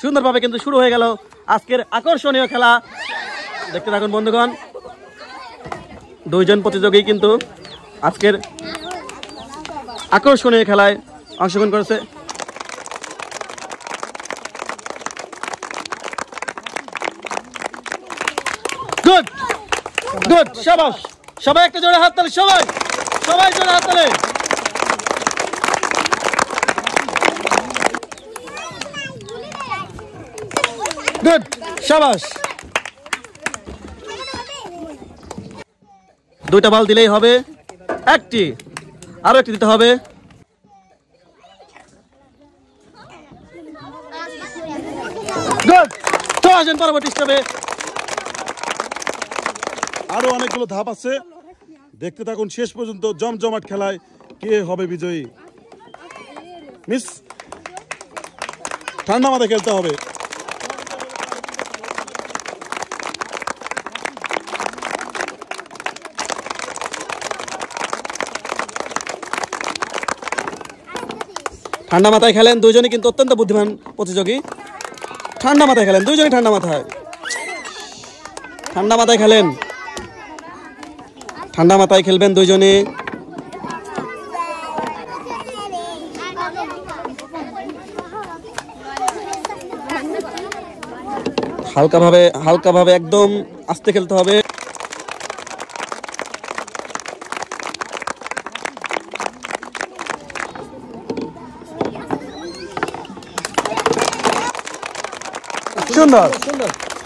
সুন্দরভাবে কিন্তু শুরু হয়ে গেল আজকের আকর্ষণীয় খেলা। দেখতে থাকুন বন্ধুগণ, দুইজন প্রতিযোগী কিন্তু আজকের আকর্ষণীয় খেলায় অংশগ্রহণ করেছে। গুড গুড, শাবাশ, সবাই একটা জোরে হাততালি, সবাই সবাই জোরে হাততালি। গুড, শাবাশ। দুইটা বল দিলেই হবে, একটি আরো একটি দিতে হবে। গুড, চলে আসেন পরবর্তী স্টেপে। আরো অনেকগুলো ধাপ আছে, দেখতে থাকুন শেষ পর্যন্ত জমজমাট খেলায় কে হবে বিজয়ী। মিস, ঠান্ডা মাথায় খেলতে হবে। ঠান্ডা মাথায় খেলেন, দুইজনই কিন্তু অত্যন্ত বুদ্ধিমান প্রতিযোগী। ঠান্ডা মাথায় খেলেন দুইজনই, ঠান্ডা মাথায়, ঠান্ডা মাথায় খেলেন, ঠান্ডা মাথায় খেলবেন দুইজনে। হালকাভাবে একদম আস্তে খেলতে হবে। সুন্দর।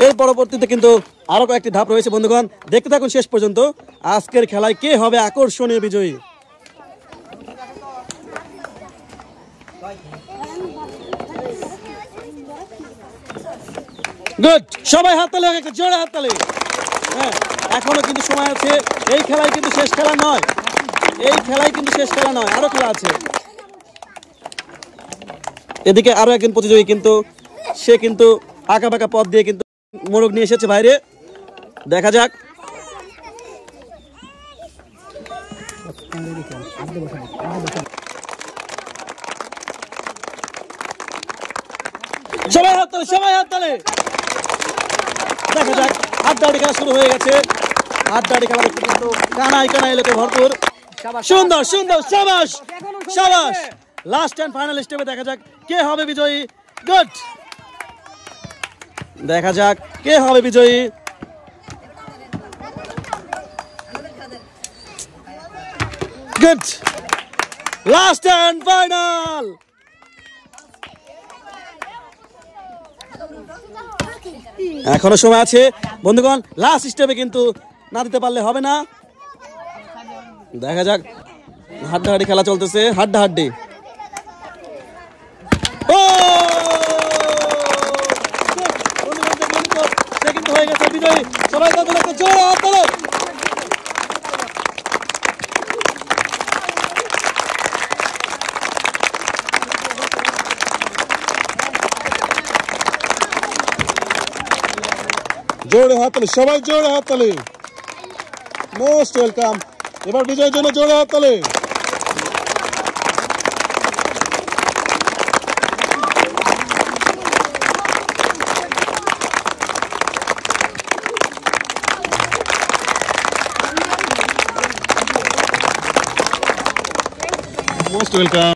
এর পরবর্তীতে কিন্তু আরো কয়েকটি ধাপ রয়েছে বন্ধুগণ, দেখতে থাকুন শেষ পর্যন্ত। আজকের খেলায় কে হবে আকর্ষণীয় বিজয়ী। গুড, সবাই হাততালি, একটা জোরে হাততালি। হ্যাঁ, এখনো কিন্তু সময় আছে, এই খেলায় কিন্তু শেষ খেলা নয়, এই খেলায় কিন্তু শেষ খেলা নয়, আরো খেলা আছে। এদিকে আরো একজন প্রতিযোগী কিন্তু সে কিন্তু আঁকা বাঁকা পথ দিয়ে কিন্তু মোরগ নিয়ে এসেছে বাইরে, দেখা যাক। সবাই হাততালি, সবাই হাততালি। দেখা যাক, হাড্ডাহাড্ডি খেলা শুরু হয়ে গেছে। হাড্ডাহাড্ডি খেলা দেখতে কিন্তু কানায় কানায় লোকে ভরপুর। সুন্দর সুন্দর, শাবাশ শাবাশ। লাস্ট এন্ড ফাইনাল স্টেপে দেখা যাক কে হবে বিজয়ী। গুড, দেখা যাক কে হবে বিজয়ী। Good, last and final. এখনো সময় আছে বন্ধুগণ, লাস্ট স্টেপে কিন্তু না দিতে পারলে হবে না। দেখা যাক, হাড্ডাহাড্ডি খেলা চলতেছে, হাড্ডাহাড্ডি। ও কিন্তু হয়ে গেছে বিজয়ী। সবাই তাদের একটা জোরে হাত তোলো। জোরে হাততালি, সবাই জোরে হাততালি। Most welcome. এবার বিজয়ের জন্য জোরে হাততালি। Most welcome.